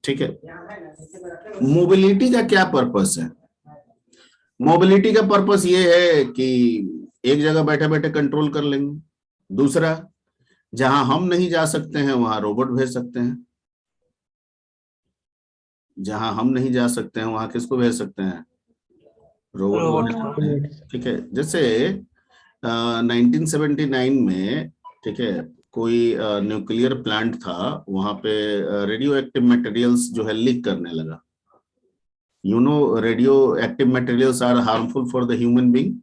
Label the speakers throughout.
Speaker 1: ठीक है। मोबिलिटी का क्या पर्पस है? मोबिलिटी का पर्पस ये है कि एक जगह बैठे बैठे कंट्रोल कर लेंगे। दूसरा, जहां हम नहीं जा सकते हैं वहां रोबोट भेज सकते हैं। जहां हम नहीं जा सकते हैं वहां किसको भेज सकते हैं? रोबोट को भेज
Speaker 2: रोबोट को।
Speaker 1: सकते हैं। ठीक है। जैसे 1979 में, ठीक है, कोई न्यूक्लियर प्लांट था, वहां पे रेडियो एक्टिव मटेरियल्स जो है लीक करने लगा। You know, radioactive materials are harmful for the human being.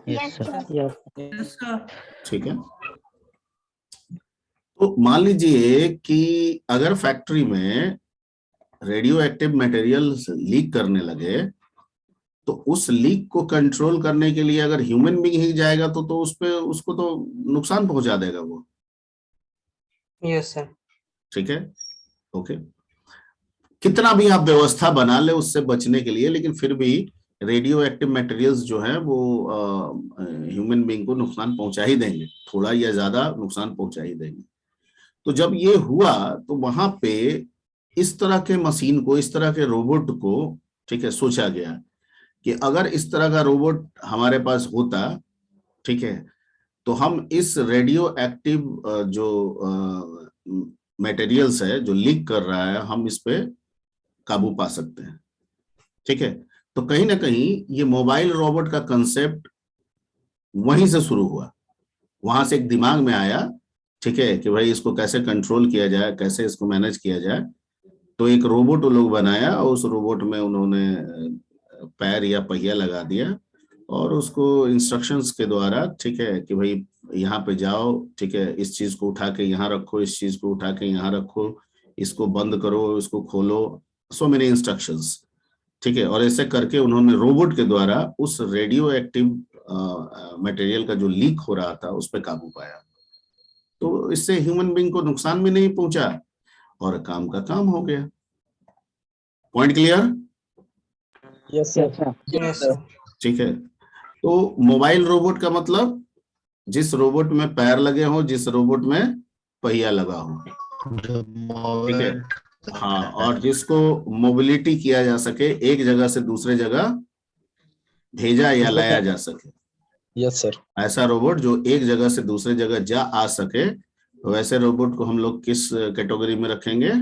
Speaker 2: Yes sir.
Speaker 1: ठीक है। तो मान लीजिए कि अगर फैक्ट्री में रेडियो एक्टिव मटेरियल्स लीक करने लगे, तो उस लीक को कंट्रोल करने के लिए अगर ह्यूमन बीइंग ही जाएगा तो उस पे उसको तो नुकसान पहुंचा देगा वो।
Speaker 2: Yes sir. ठीक
Speaker 1: है। ओके। कितना भी आप व्यवस्था बना ले उससे बचने के लिए, लेकिन फिर भी रेडियो एक्टिव मटेरियल्स जो है वो ह्यूमन बीइंग को नुकसान पहुंचा ही देंगे, थोड़ा या ज्यादा नुकसान पहुंचा ही देंगे। तो जब ये हुआ तो वहां पे इस तरह के मशीन को, इस तरह के रोबोट को, ठीक है, सोचा गया कि अगर इस तरह का रोबोट हमारे पास होता, ठीक है, तो हम इस रेडियो एक्टिव जो मटेरियल्स है जो लीक कर रहा है, हम इस पे काबू पा सकते हैं। ठीक है। तो कहीं ना कहीं ये मोबाइल रोबोट का कंसेप्ट वहीं से शुरू हुआ। वहां से एक दिमाग में आया, ठीक है, कि भाई इसको कैसे कंट्रोल किया जाए, कैसे इसको मैनेज किया जाए। तो एक रोबोट वो लोग बनाया और उस रोबोट में उन्होंने पैर या पहिया लगा दिया और उसको इंस्ट्रक्शंस के द्वारा, ठीक है, कि भाई यहाँ पे जाओ, ठीक है, इस चीज को उठा के यहाँ रखो, इस चीज को उठा के यहाँ रखो, इसको बंद करो, इसको खोलो, सो मेनी इंस्ट्रक्शंस। ठीक है। और ऐसे करके उन्होंने रोबोट के द्वारा उस रेडियो एक्टिव मटेरियल का जो लीक हो रहा था उस पर काबू पाया। तो इससे ह्यूमन बीइंग को नुकसान भी नहीं पहुंचा और काम का काम हो गया। Point clear?
Speaker 3: Yes sir.
Speaker 1: ठीक है। तो मोबाइल रोबोट का मतलब जिस रोबोट में पैर लगे हो, जिस रोबोट में पहिया लगा हो। ठीक है। हाँ, और जिसको मोबिलिटी किया जा सके, एक जगह से दूसरे जगह भेजा या लाया जा सके।
Speaker 3: Yes sir.
Speaker 1: ऐसा रोबोट जो एक जगह से दूसरे जगह जा आ सके, तो वैसे रोबोट को हम लोग किस कैटेगरी में रखेंगे?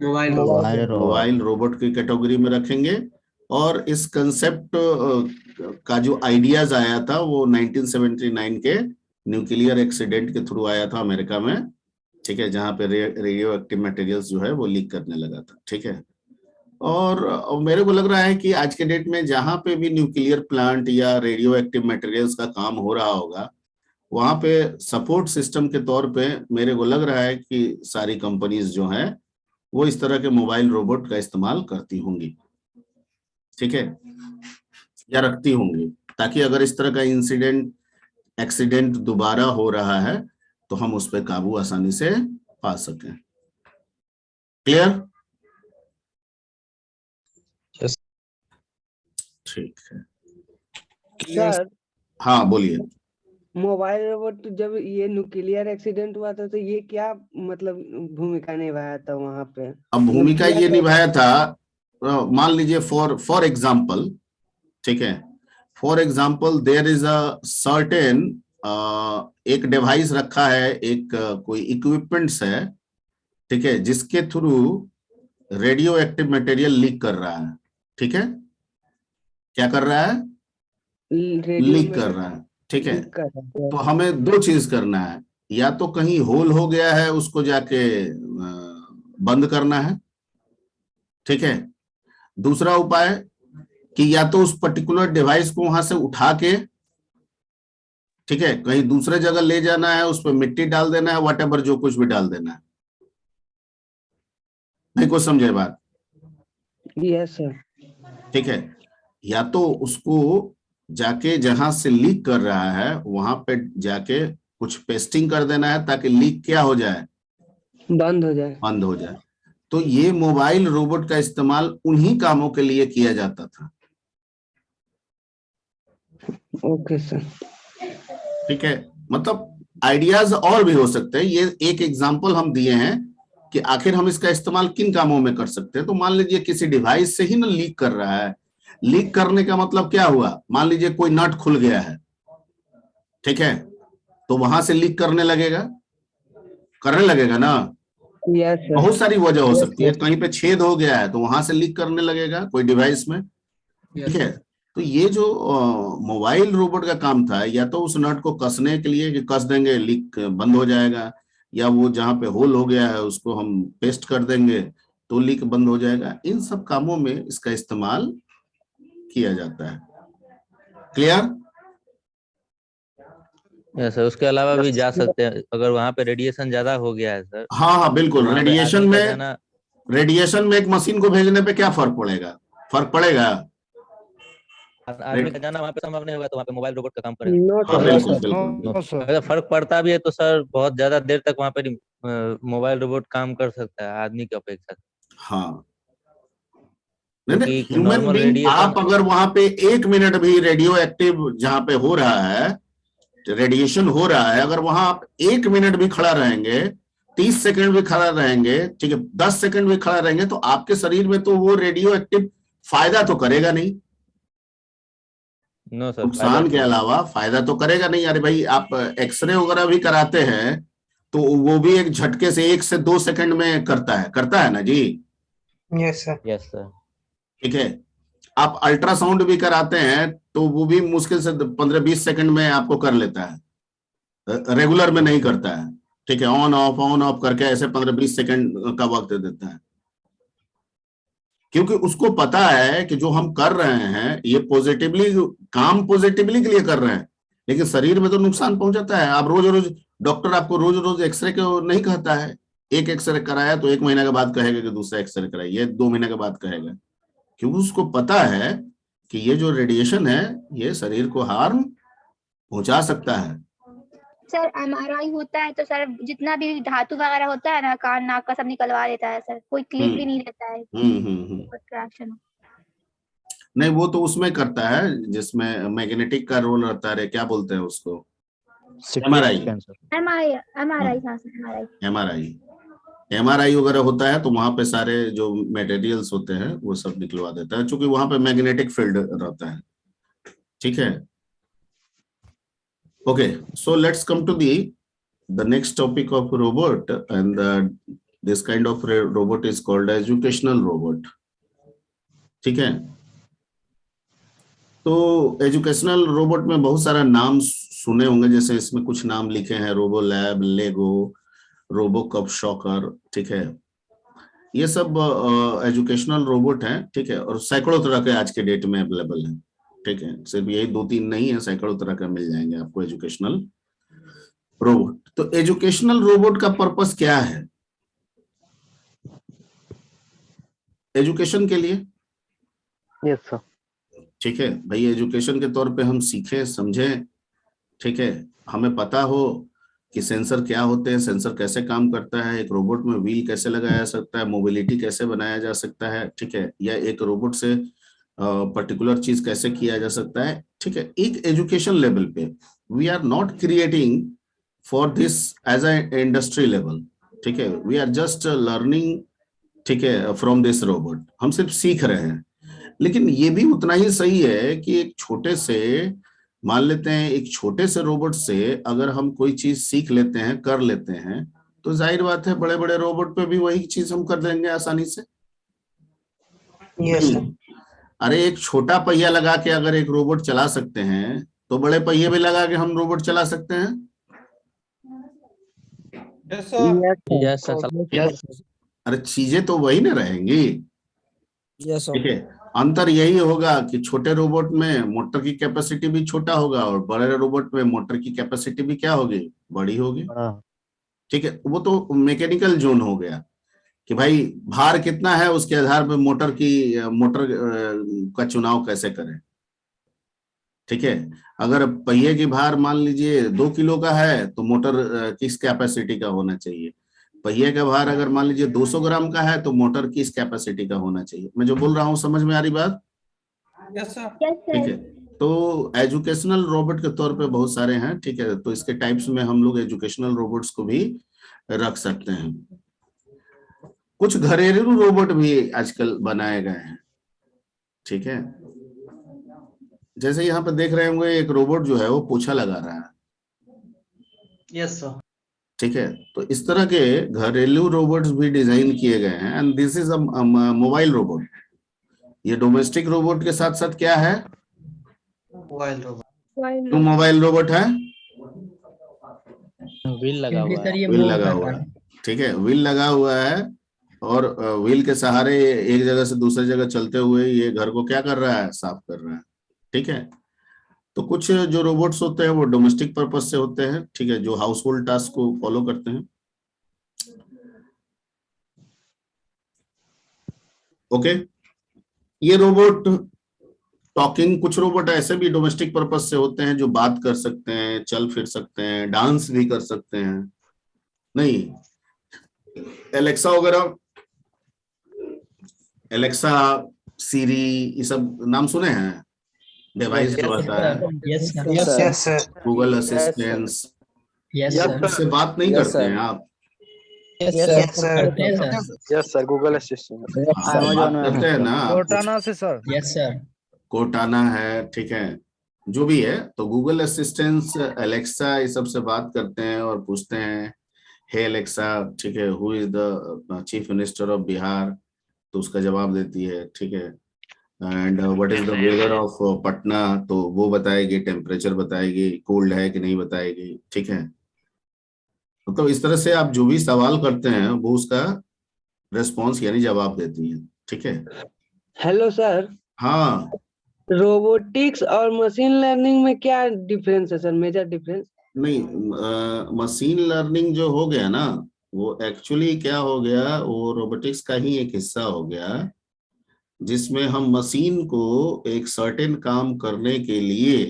Speaker 1: मोबाइल रोबोट की कैटेगरी में रखेंगे। और इस कंसेप्ट का जो आइडियाज आया था वो 1979 के न्यूक्लियर एक्सीडेंट के थ्रू आया था अमेरिका में। ठीक है। जहां पे रेडियो एक्टिव मटेरियल्स जो है वो लीक करने लगा था। ठीक है। और मेरे को लग रहा है कि आज के डेट में जहां पे भी न्यूक्लियर प्लांट या रेडियो एक्टिव मटेरियल्स का काम हो रहा होगा, वहां पे सपोर्ट सिस्टम के तौर पे मेरे को लग रहा है कि सारी कंपनीज जो हैं वो इस तरह के मोबाइल रोबोट का इस्तेमाल करती होंगी। ठीक है, या रखती होंगी, ताकि अगर इस तरह का इंसिडेंट, एक्सीडेंट दोबारा हो रहा है तो हम उस पर काबू आसानी से पा सकें। क्लियर? ठीक है
Speaker 4: सर।
Speaker 1: हाँ बोलिए।
Speaker 4: मोबाइल रोबोट जब ये न्यूक्लियर एक्सीडेंट हुआ था तो ये क्या मतलब भूमिका निभाया था वहां पे?
Speaker 1: अब भूमिका
Speaker 4: किया
Speaker 1: ये
Speaker 4: क्या?
Speaker 1: निभाया था, मान लीजिए फॉर एग्जाम्पल, ठीक है, for example there is a certain, एक डिवाइस रखा है, एक कोई इक्विपमेंट्स है, ठीक है, जिसके through radioactive material leak कर रहा है। ठीक है। क्या कर रहा है?
Speaker 4: रेडियो
Speaker 1: लीक
Speaker 4: में
Speaker 1: कर रहा है। ठीक है।
Speaker 4: लीक कर रहा है।
Speaker 1: तो हमें दो चीज करना है, या तो कहीं होल हो गया है उसको जाके बंद करना है। ठीक है। दूसरा उपाय कि या तो उस पर्टिकुलर डिवाइस को वहां से उठा के, ठीक है, कहीं दूसरे जगह ले जाना है, उस पर मिट्टी डाल देना है, व्हाटएवर, जो कुछ भी डाल देना है। नहीं कुछ समझे बात?
Speaker 4: Yes sir.
Speaker 1: ठीक है। या तो उसको जाके जहां से लीक कर रहा है वहां पे जाके कुछ पेस्टिंग कर देना है ताकि लीक क्या हो जाए?
Speaker 4: बंद हो जाए।
Speaker 1: बंद हो जाए। तो ये मोबाइल रोबोट का इस्तेमाल उन्हीं कामों के लिए किया जाता था।
Speaker 4: Okay sir.
Speaker 1: ठीक है। मतलब आइडियाज और भी हो सकते हैं, ये एक एग्जांपल हम दिए हैं कि आखिर हम इसका इस्तेमाल किन कामों में कर सकते हैं। तो मान लीजिए किसी डिवाइस से ही ना लीक कर रहा है, लीक करने का मतलब क्या हुआ, मान लीजिए कोई नट खुल गया है, ठीक है, तो वहां से लीक करने लगेगा ना।
Speaker 4: Yes sir.
Speaker 1: बहुत सारी वजह हो सकती है, कहीं पे छेद हो गया है तो वहां से लीक करने लगेगा कोई डिवाइस में, ठीक है। तो ये जो मोबाइल रोबोट का काम था, या तो उस नट को कसने के लिए कि कस देंगे लीक बंद हो जाएगा, या वो जहां पे होल हो गया है उसको हम पेस्ट कर देंगे तो लीक बंद हो जाएगा। इन सब कामों में इसका इस्तेमाल किया जाता है। क्लियर?
Speaker 5: यस सर, उसके अलावा भी जा सकते हैं अगर वहाँ पे रेडिएशन ज्यादा हो गया है सर।
Speaker 1: हाँ हाँ बिल्कुल, रेडिएशन में एक मशीन को भेजने पे क्या फर्क पड़ेगा, फर्क पड़ेगा?
Speaker 5: आदमी का जाना वहाँ पे संभव नहीं होगा तो वहाँ पे मोबाइल रोबोट का काम करेगा। अगर फर्क पड़ता भी है तो सर बहुत ज्यादा देर तक वहाँ पे मोबाइल रोबोट काम कर सकता है आदमी की अपेक्षा।
Speaker 1: हाँ नहीं, ह्यूमन बीइंग आप अगर वहां पे 1 मिनट भी रेडियो एक्टिव जहां पे हो रहा है, रेडिएशन हो रहा है, अगर वहां आप 1 मिनट भी खड़ा रहेंगे, 30 सेकंड भी खड़ा रहेंगे, ठीक है, 10 सेकंड भी खड़ा रहेंगे, तो आपके शरीर में तो वो रेडियो एक्टिव फायदा तो करेगा नहीं।
Speaker 5: नो सर,
Speaker 1: नुकसान के अलावा फायदा तो करेगा नहीं। अरे भाई आप एक्सरे वगैरह भी कराते हैं तो वो भी एक झटके से 1 से 2 सेकंड में करता है ना जी।
Speaker 2: Yes sir.
Speaker 5: Yes sir.
Speaker 1: ठीक है, आप अल्ट्रासाउंड भी कराते हैं तो वो भी मुश्किल से 15-20 सेकंड में आपको कर लेता है, रेगुलर में नहीं करता है, ठीक है, ऑन ऑफ करके ऐसे 15-20 सेकंड का वक्त देता है, क्योंकि उसको पता है कि जो हम कर रहे हैं ये पॉजिटिवली के लिए कर रहे हैं, लेकिन शरीर में तो नुकसान पहुंचाता है। आप रोज डॉक्टर आपको रोज एक्सरे को नहीं कहता है, एक एक्सरे कराया तो 1 महीने के बाद कहेगा कि दूसरा एक्सरे कराइए, 2 महीने के बाद कहेगा, क्योंकि उसको पता है कि ये जो रेडिएशन है ये शरीर को हार्म पहुंचा सकता है।
Speaker 6: सर एमआरआई होता है तो सर जितना भी धातु वगैरह होता है ना, कान नाक का सब निकलवा देता है सर, कोई क्लिप भी नहीं रहता है।
Speaker 1: नहीं वो तो उसमें करता है जिसमें मैग्नेटिक का रोल रहता है, क्या बोलते हैं उसको, एमआरआई वगैरह होता है, तो वहां पे सारे जो मटेरियल्स होते हैं वो सब निकलवा देता है, क्योंकि वहां पे मैग्नेटिक फील्ड रहता है, ठीक है। Okay, so let's come to the next topic of robot, and this kind of robot is called educational robot, ठीक है। तो एजुकेशनल रोबोट में बहुत सारा नाम सुने होंगे, जैसे इसमें कुछ नाम लिखे हैं, रोबो लैब, लेगो, रोबो कप शॉकर, ठीक है, ये सब एजुकेशनल रोबोट हैं, ठीक है, और सैकड़ों तरह के आज के डेट में अवेलेबल हैं, ठीक है, सिर्फ यही 2-3 नहीं है, सैकड़ों तरह का मिल जाएंगे आपको एजुकेशनल रोबोट। तो एजुकेशनल रोबोट का पर्पस क्या है? एजुकेशन के लिए।
Speaker 3: Yes sir.
Speaker 1: ठीक है भाई, एजुकेशन के तौर पे हम सीखें समझें, ठीक है, हमें पता हो कि सेंसर क्या होते हैं, सेंसर कैसे काम करता है, एक रोबोट में व्हील कैसे लगाया जा सकता है, मोबिलिटी कैसे बनाया जा सकता है, ठीक है, या एक रोबोट से पर्टिकुलर चीज कैसे किया जा सकता है, ठीक है। एक एजुकेशन लेवल पे we are not creating for this as a industry level, ठीक है, वी आर जस्ट लर्निंग, ठीक है, फ्रॉम दिस रोबोट, हम सिर्फ सीख रहे हैं। लेकिन ये भी उतना ही सही है कि एक छोटे से, मान लेते हैं एक छोटे से रोबोट से अगर हम कोई चीज सीख लेते हैं, कर लेते हैं, तो जाहिर बात है बड़े बड़े रोबोट पे भी वही चीज हम कर देंगे आसानी से।
Speaker 2: yes,
Speaker 1: अरे एक छोटा पहिया लगा के अगर एक रोबोट चला सकते हैं, तो बड़े पहिए भी लगा के हम रोबोट चला सकते हैं। अरे चीजें तो वही ना रहेंगी, ठीक है। अंतर यही होगा कि छोटे रोबोट में मोटर की कैपेसिटी भी छोटा होगा और बड़े रोबोट में मोटर की कैपेसिटी भी क्या होगी, बड़ी होगी, ठीक है। वो तो मैकेनिकल जोन हो गया कि भाई भार कितना है उसके आधार पर मोटर का चुनाव कैसे करें, ठीक है। अगर पहिए की भार मान लीजिए 2 किलो का है तो मोटर किस कैपेसिटी का होना चाहिए, पहिए का भार अगर मान लीजिए 200 ग्राम का है तो मोटर किस कैपेसिटी का होना चाहिए। मैं जो बोल रहा हूँ समझ में आ रही बात?
Speaker 2: yes,
Speaker 1: ठीक है। तो एजुकेशनल रोबोट के तौर पे बहुत सारे हैं, ठीक है, तो इसके टाइप्स में हम लोग एजुकेशनल रोबोट्स को भी रख सकते हैं। कुछ घरेलू रोबोट भी आजकल बनाए गए हैं, ठीक है। जैसे यहाँ पे देख रहे होंगे एक रोबोट जो है वो पोछा लगा रहा है,
Speaker 2: यस सर।
Speaker 1: ठीक है। तो इस तरह के घरेलू रोबोट्स भी डिजाइन किए गए हैं, and this is a mobile robot. ये डोमेस्टिक रोबोट के साथ साथ क्या है,
Speaker 2: मोबाइल रोबोट।
Speaker 1: क्यों मोबाइल रोबोट है,
Speaker 5: व्हील लगा हुआ है।
Speaker 1: व्हील लगा हुआ है, ठीक है, व्हील लगा हुआ है, और व्हील के सहारे एक जगह से दूसरी जगह चलते हुए ये घर को क्या कर रहा है, साफ कर रहा है, ठीक है। तो कुछ जो रोबोट्स होते हैं वो डोमेस्टिक पर्पज से होते हैं, ठीक है, जो हाउस होल्ड टास्क को फॉलो करते हैं। ओके, ये रोबोट टॉकिंग, कुछ रोबोट ऐसे भी डोमेस्टिक पर्पज से होते हैं जो बात कर सकते हैं, चल फिर सकते हैं, डांस भी कर सकते हैं। नहीं, एलेक्सा वगैरह, एलेक्सा, सीरी, ये सब नाम सुने हैं, डिवाइस जो आता है,
Speaker 2: yes sir.
Speaker 1: Google assistant,
Speaker 2: yes sir.
Speaker 1: इससे बात नहीं करते हैं आप,
Speaker 2: yes sir.
Speaker 3: Yes sir, Google assistant
Speaker 1: बात करते हैं ना,
Speaker 7: कोर्टाना से सर।
Speaker 2: Yes sir.
Speaker 1: कोर्टाना है, ठीक है, जो भी है। तो गूगल असिस्टेंट, एलेक्सा, ये सब से बात करते हैं और पूछते हैं, हे एलेक्सा, ठीक है, who is the chief minister of Bihar, तो उसका जवाब देती है, ठीक है। And what is the weather of Patna, तो वो बताएगी, टेम्परेचर बताएगी, कोल्ड है कि नहीं बताएगी, ठीक है। तो इस तरह से आप जो भी सवाल करते हैं वो उसका रिस्पॉन्स यानी जवाब देती है, ठीक है।
Speaker 4: हेलो सर,
Speaker 1: हाँ,
Speaker 4: रोबोटिक्स और मशीन लर्निंग में क्या डिफरेंस है सर, मेजर डिफरेंस?
Speaker 1: नहीं, मशीन लर्निंग जो हो गया ना, वो एक्चुअली क्या हो गया, वो रोबोटिक्स का ही एक हिस्सा हो गया, जिसमें हम मशीन को एक सर्टेन काम करने के लिए,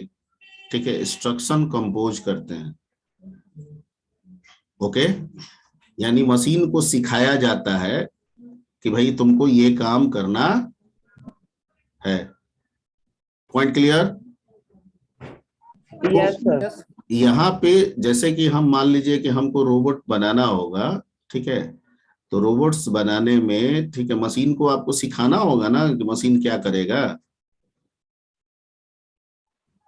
Speaker 1: ठीक है, इंस्ट्रक्शन कंपोज करते हैं। ओके, यानी मशीन को सिखाया जाता है कि भाई तुमको ये काम करना है। Point clear?
Speaker 4: Yes sir.
Speaker 1: यहाँ पे जैसे कि हम मान लीजिए कि हमको रोबोट बनाना होगा, ठीक है, तो रोबोट्स बनाने में, ठीक है, मशीन को आपको सिखाना होगा ना कि मशीन क्या करेगा।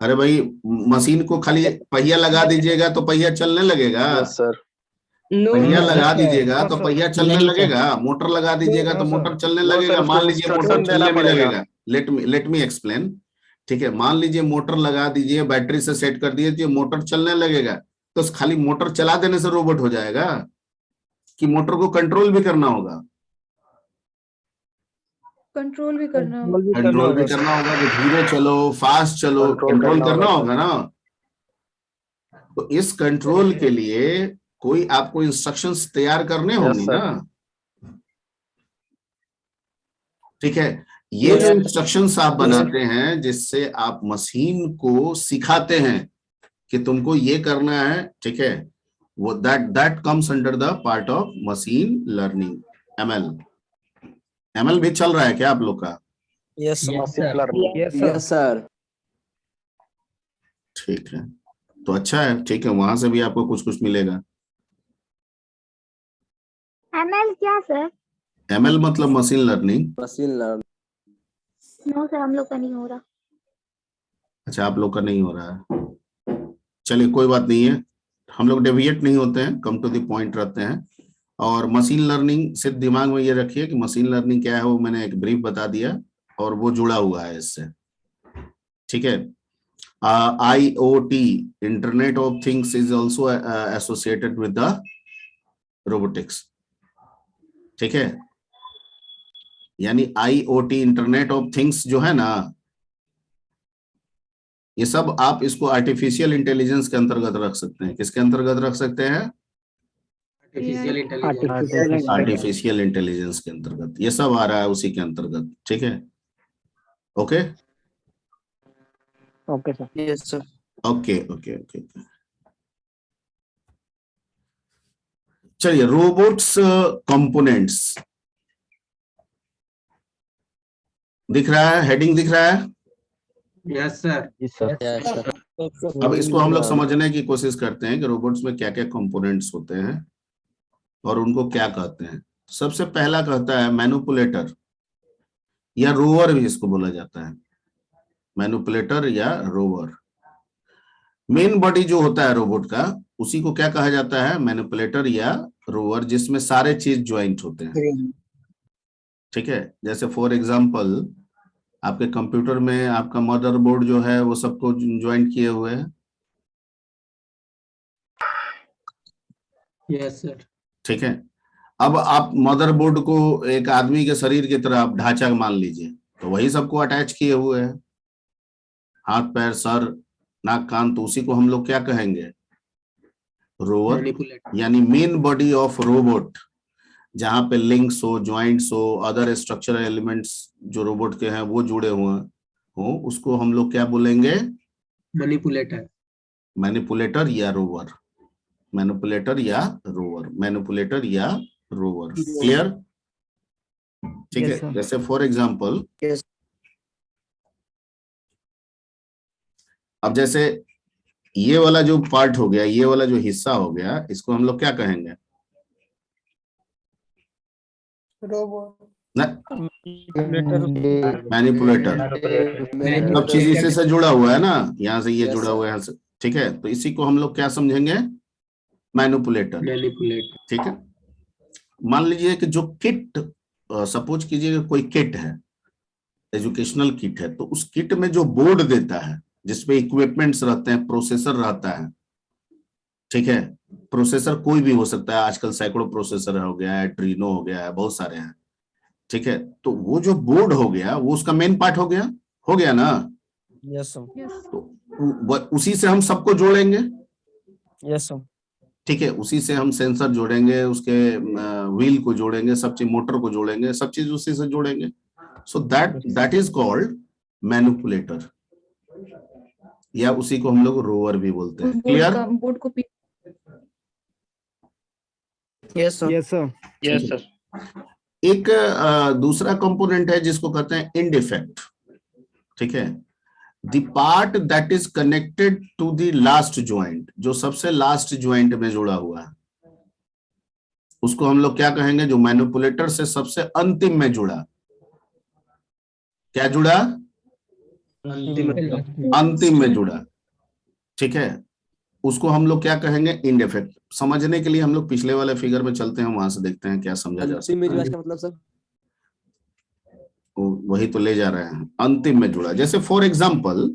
Speaker 1: अरे भाई, मशीन को खाली पहिया लगा दीजिएगा तो पहिया चलने लगेगा।
Speaker 3: Yes sir.
Speaker 1: पहिया लगा दीजिएगा तो
Speaker 7: सर।
Speaker 1: पहिया चलने लगेगा, मोटर लगा दीजिएगा तो मोटर चलने
Speaker 3: वो सर,
Speaker 1: लगेगा।
Speaker 3: उसको
Speaker 1: मान लीजिए मोटर
Speaker 3: instruction देना
Speaker 1: चलने में
Speaker 3: पड़ेगा।
Speaker 1: लगेगा, लेट मी एक्सप्लेन, ठीक है। मान लीजिए मोटर लगा दीजिए, बैटरी से सेट कर दीजिए, मोटर चलने लगेगा, तो खाली मोटर चला देने से रोबोट हो जाएगा कि मोटर को कंट्रोल भी करना होगा?
Speaker 6: कंट्रोल भी करना होगा।
Speaker 1: कंट्रोल भी करना होगा कि धीरे चलो, फास्ट चलो, कंट्रोल करना होगा ना। तो इस कंट्रोल के लिए कोई आपको इंस्ट्रक्शंस तैयार करने होंगे
Speaker 3: सर।
Speaker 1: ना, ठीक है। ये जो इंस्ट्रक्शंस आप बनाते हैं, जिससे आप मशीन को सिखाते हैं कि तुमको ये करना है, ठीक है, वो that comes under the part of machine learning, ML भी चल रहा है क्या आप लोग का?
Speaker 2: Yes
Speaker 7: yes sir.
Speaker 1: ठीक है, तो अच्छा है, ठीक है, वहां से भी आपको कुछ कुछ मिलेगा।
Speaker 6: एमएल क्या सर?
Speaker 1: एमएल मतलब मशीन लर्निंग।
Speaker 6: नो सर, हम लोग का नहीं हो रहा।
Speaker 1: अच्छा, आप लोग का नहीं हो रहा है, चलिए कोई बात नहीं है, हम लोग डेविएट नहीं होते हैं, कम टू द पॉइंट रहते हैं। और मशीन लर्निंग सिर्फ दिमाग में ये रखिए कि मशीन लर्निंग क्या है, वो मैंने एक ब्रीफ बता दिया और वो जुड़ा हुआ है इससे, ठीक है। IoT, internet of things, is also associated with the robotics, ठीक है। यानी IoT, इंटरनेट ऑफ थिंग्स जो है ना, ये सब आप इसको आर्टिफिशियल इंटेलिजेंस के अंतर्गत रख सकते हैं। किसके अंतर्गत रख सकते हैं? आर्टिफिशियल इंटेलिजेंस के अंतर्गत ये सब आ रहा है, उसी के अंतर्गत, ठीक है। Okay
Speaker 3: okay sir.
Speaker 2: Yes sir.
Speaker 1: Okay okay okay. चलिए, रोबोट्स कंपोनेंट्स दिख रहा है, हेडिंग दिख रहा है।
Speaker 2: Yes sir.
Speaker 1: अब इसको हम लोग समझने की कोशिश करते हैं कि रोबोट्स में क्या क्या कंपोनेंट्स होते हैं और उनको क्या कहते हैं। सबसे पहला कहता है मैनिपुलेटर या रोवर भी इसको बोला जाता है, मैनिपुलेटर या रोवर। मेन बॉडी जो होता है रोबोट का उसी को क्या कहा जाता है, मैनिपुलेटर या रोवर, जिसमें सारे चीज ज्वाइंट होते हैं। ठीक है, जैसे फॉर एग्जांपल आपके कंप्यूटर में आपका मदरबोर्ड जो है वो सबको ज्वाइंट किए हुए है।
Speaker 2: Yes sir.
Speaker 1: ठीक है, अब आप मदरबोर्ड को एक आदमी के शरीर की तरह आप ढांचा मान लीजिए, तो वही सबको अटैच किए हुए है, हाथ पैर सर नाक कान, तो उसी को हम लोग क्या कहेंगे, रोवर। यानी मेन बॉडी ऑफ रोबोट, जहां पे लिंक्स हो, ज्वाइंट्स हो, अदर स्ट्रक्चरल एलिमेंट्स जो रोबोट के हैं वो जुड़े हुए हो, उसको हम लोग क्या बोलेंगे,
Speaker 2: मैनिपुलेटर।
Speaker 1: मैनिपुलेटर या रोवर, मैनिपुलेटर या रोवर, मैनिपुलेटर या रोवर। क्लियर? ठीक है, जैसे फॉर एग्जांपल अब जैसे ये वाला जो पार्ट हो गया, ये वाला जो हिस्सा हो गया, इसको हम लोग क्या कहेंगे, मैनिपुलेटर। सब चीज इसी से जुड़ा हुआ है ना, यहाँ से ये जुड़ा हुआ है यहाँ से। ठीक है, तो इसी को हम लोग क्या समझेंगे, मैनिपुलेटर। ठीक है, मान लीजिए कि जो किट, सपोज कीजिए कोई किट है, एजुकेशनल किट है, तो उस किट में जो बोर्ड देता है जिसपे इक्विपमेंट्स रहते हैं, प्रोसेसर रहता है। ठीक है, प्रोसेसर कोई भी हो सकता है, आजकल सैकड़ों प्रोसेसर हो गया है, ट्रीनो हो गया है, बहुत सारे हैं। ठीक है, तो वो जो बोर्ड हो गया वो उसका मेन पार्ट हो गया ना।
Speaker 2: Yes sir.
Speaker 1: तो उसी से हम सबको जोड़ेंगे।
Speaker 2: Yes sir.
Speaker 1: ठीक है, उसी से हम सेंसर जोड़ेंगे, उसके व्हील को जोड़ेंगे, सब चीज, मोटर को जोड़ेंगे, सब चीज उसी से जोड़ेंगे। So that is called manipulator, या उसी को हम लोग रोवर भी बोलते हैं। Clear?
Speaker 2: Yes sir.
Speaker 7: Yes sir.
Speaker 3: Yes sir.
Speaker 1: एक दूसरा कंपोनेंट है जिसको कहते हैं एंड इफेक्ट। ठीक है, the part that is connected to the last joint, जो सबसे लास्ट ज्वाइंट में जुड़ा हुआ है, उसको हम लोग क्या कहेंगे, जो मैनिपुलेटर से सबसे अंतिम में जुड़ा। क्या जुड़ा? अंतिम में जुड़ा। ठीक है, उसको हम लोग क्या कहेंगे, एंड इफेक्ट। समझने के लिए हम लोग पिछले वाले फिगर में चलते हैं, वहां से देखते हैं क्या समझा जा सकता है।
Speaker 2: मतलब सर
Speaker 1: वही तो ले जा रहे हैं, अंतिम में जुड़ा। जैसे for example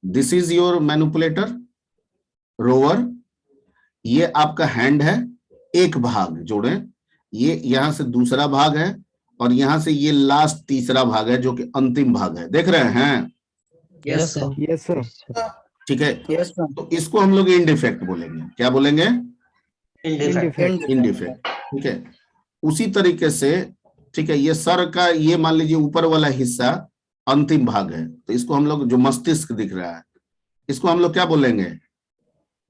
Speaker 1: this is your manipulator rover, ये आपका हैंड है, एक भाग जोड़े, ये यहां से दूसरा भाग है, और यहां से ये लास्ट तीसरा भाग है जो कि अंतिम भाग है। देख रहे हैं?
Speaker 2: Yes sir.
Speaker 7: Yes sir.
Speaker 1: ठीक है,
Speaker 2: यस सर।
Speaker 1: तो इसको हम लोग एंड इफेक्ट बोलेंगे। क्या बोलेंगे?
Speaker 2: And
Speaker 1: and effect. ठीक है, उसी तरीके से, ठीक है, ये सर का, ये मान लीजिए ऊपर वाला हिस्सा अंतिम भाग है, तो इसको हम लोग, जो मस्तिष्क दिख रहा है, इसको हम लोग क्या बोलेंगे,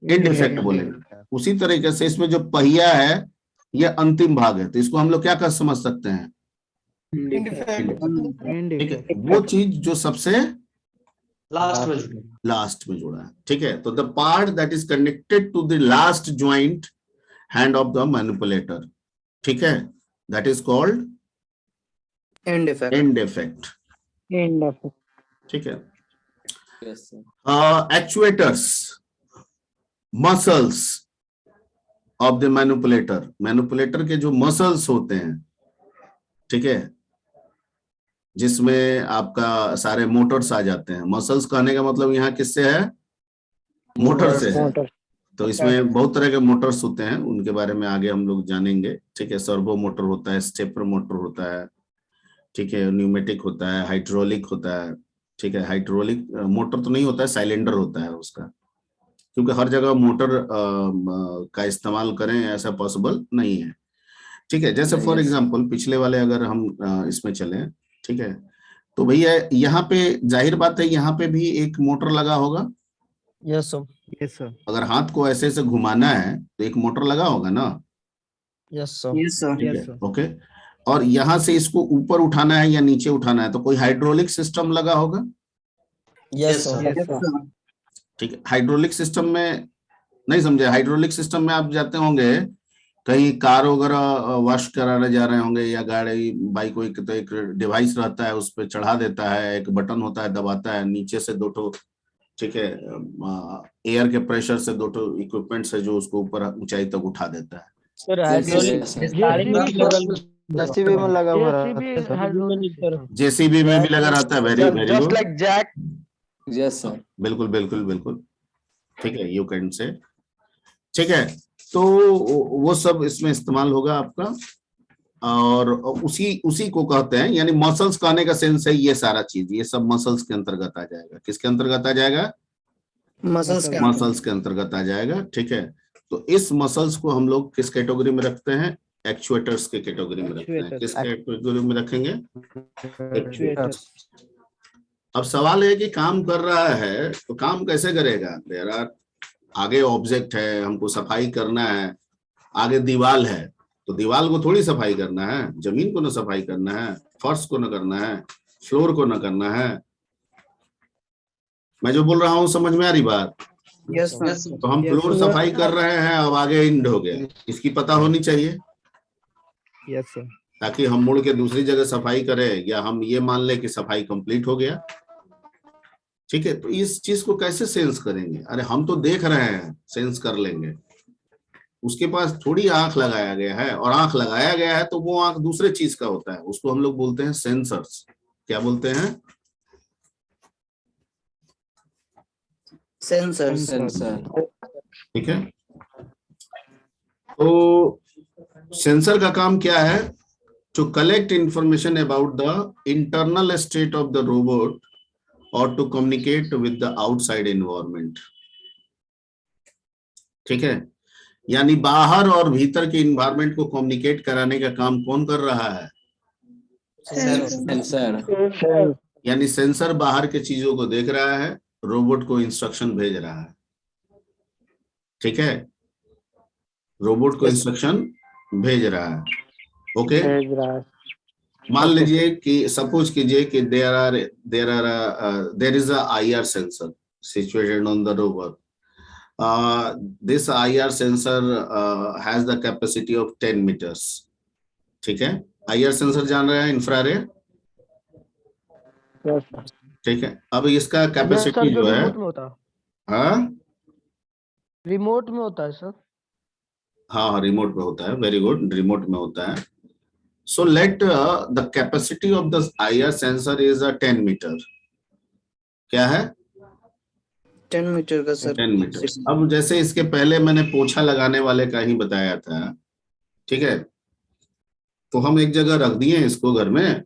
Speaker 1: एंड इफेक्ट बोलेंगे। उसी तरीके से इसमें जो पहिया है ये अंतिम भाग है, तो इसको हम लोग क्या कर समझ सकते हैं, ठीक है, वो चीज जो सबसे लास्ट में जुड़ा है। ठीक है, तो the part that is connected to the last joint hand of the manipulator, ठीक है, that is called
Speaker 2: end effect.
Speaker 1: End effect. ठीक है, actuators, muscles of the manipulator, manipulator के जो मसल्स होते हैं, ठीक है, जिसमें आपका सारे मोटर्स आ जाते हैं। मसल्स कहने का मतलब यहाँ किससे है, मोटर से है। तो इसमें बहुत तरह के मोटर्स होते हैं, उनके बारे में आगे हम लोग जानेंगे। ठीक है, सर्वो मोटर होता है, स्टेपर मोटर होता है, ठीक है, न्यूमेटिक होता है, हाइड्रोलिक होता है। ठीक है, हाइड्रोलिक मोटर तो नहीं होता है, साइलेंडर होता है उसका, क्योंकि हर जगह मोटर का इस्तेमाल करें ऐसा पॉसिबल नहीं है। ठीक है, जैसे फॉर एग्जांपल पिछले वाले अगर हम इसमें चलें, ठीक है, तो भैया यहाँ पे जाहिर बात है यहाँ पे भी एक मोटर लगा होगा।
Speaker 2: Yes sir.
Speaker 7: Yes sir.
Speaker 1: अगर हाथ को ऐसे ऐसे घुमाना है तो एक मोटर लगा होगा ना।
Speaker 2: Yes sir. Yes sir.
Speaker 1: Okay, और यहाँ से इसको ऊपर उठाना है या नीचे उठाना है तो कोई हाइड्रोलिक सिस्टम लगा होगा।
Speaker 2: Yes sir.
Speaker 1: ठीक है, हाइड्रोलिक सिस्टम में नहीं समझे, हाइड्रोलिक सिस्टम में आप जाते होंगे कहीं कार वगैरह वॉश कराने जा रहे होंगे, या गाड़ी बाइक कोई तो एक डिवाइस रहता है, उस पर चढ़ा देता है, एक बटन होता है, दबाता है, नीचे से दो ठो, ठीक है, एयर के प्रेशर से दो ठो इक्विपमेंट से जो उसको ऊपर ऊंचाई तक उठा देता है।
Speaker 2: सर हाइड्रोलिक
Speaker 7: जेसीबी में लगा हुआ रहता है।
Speaker 1: जेसीबी में भी लगा रहता है। Very very
Speaker 3: Just
Speaker 1: good.
Speaker 3: like Jack.
Speaker 7: Yes sir.
Speaker 1: बिल्कुल बिल्कुल बिल्कुल, ठीक है, यू कैन से, ठीक है। तो वो सब इसमें इस्तेमाल होगा आपका, और उसी को कहते हैं, यानी मसल्स कहने का सेंस है ये सारा चीज, ये सब मसल्स के अंतर्गत आ जाएगा। किसके अंतर्गत आ जाएगा? मसल्स के अंतर्गत आ जाएगा, ठीक है। तो इस मसल्स को हम लोग किस कैटेगरी में रखते हैं? एक्चुएटर्स के कैटेगरी में रखते हैं। किस कैटेगरी में रखेंगे? एक्चुएटर्स। अब सवाल है कि काम कर रहा है तो काम कैसे करेगा? देयर आर, आगे ऑब्जेक्ट है, हमको सफाई करना है, आगे दीवार है, तो दीवार को थोड़ी सफाई करना है, जमीन को ना सफाई करना है, फर्श को ना करना है, फ्लोर को ना करना है। मैं जो बोल रहा हूँ समझ में आ रही बात?
Speaker 2: यस
Speaker 1: तो हम फ्लोर सफाई कर रहे हैं, अब आगे इंड हो गया, इसकी पता होनी चाहिए,
Speaker 7: यस सर।
Speaker 1: ताकि हम मुड़ के दूसरी जगह सफाई करें, या हम ये मान ले कि सफाई कंप्लीट हो गया, ठीक है। तो इस चीज को कैसे सेंस करेंगे? अरे हम तो देख रहे हैं, सेंस कर लेंगे। उसके पास थोड़ी आंख लगाया गया है, और आंख लगाया गया है तो वो आंख दूसरे चीज का होता है, उसको हम लोग बोलते हैं सेंसर्स। क्या बोलते हैं?
Speaker 2: सेंसर।
Speaker 1: ठीक है। तो सेंसर का काम क्या है? To collect information about the internal state of the robot और to communicate with the outside environment, ठीक है। यानी बाहर और भीतर के इन्वायरमेंट को कम्युनिकेट कराने का काम कौन कर रहा है?
Speaker 7: सेंसर।
Speaker 1: यानी सेंसर बाहर के चीजों को देख रहा है, रोबोट को इंस्ट्रक्शन भेज रहा है, ठीक है। रोबोट को इंस्ट्रक्शन भेज रहा है, ओके। मान लीजिए कि सपोज कीजिए कि there is a IR sensor situated on the robot. This IR sensor has the capacity of 10 meters, ठीक है। IR सेंसर जान रहे हैं, इंफ्रारेड, ठीक है। अब इसका कैपेसिटी जो है, हाँ
Speaker 7: रिमोट में होता है सर।
Speaker 1: हाँ रिमोट में होता है, वेरी गुड, रिमोट में होता है। So let the capacity of the IR sensor is 10 meter. क्या है?
Speaker 2: 10 मीटर का सर।
Speaker 1: 10 मीटर। अब जैसे इसके पहले मैंने पोछा लगाने वाले का ही बताया था, ठीक है। तो हम एक जगह रख दिए इसको घर में,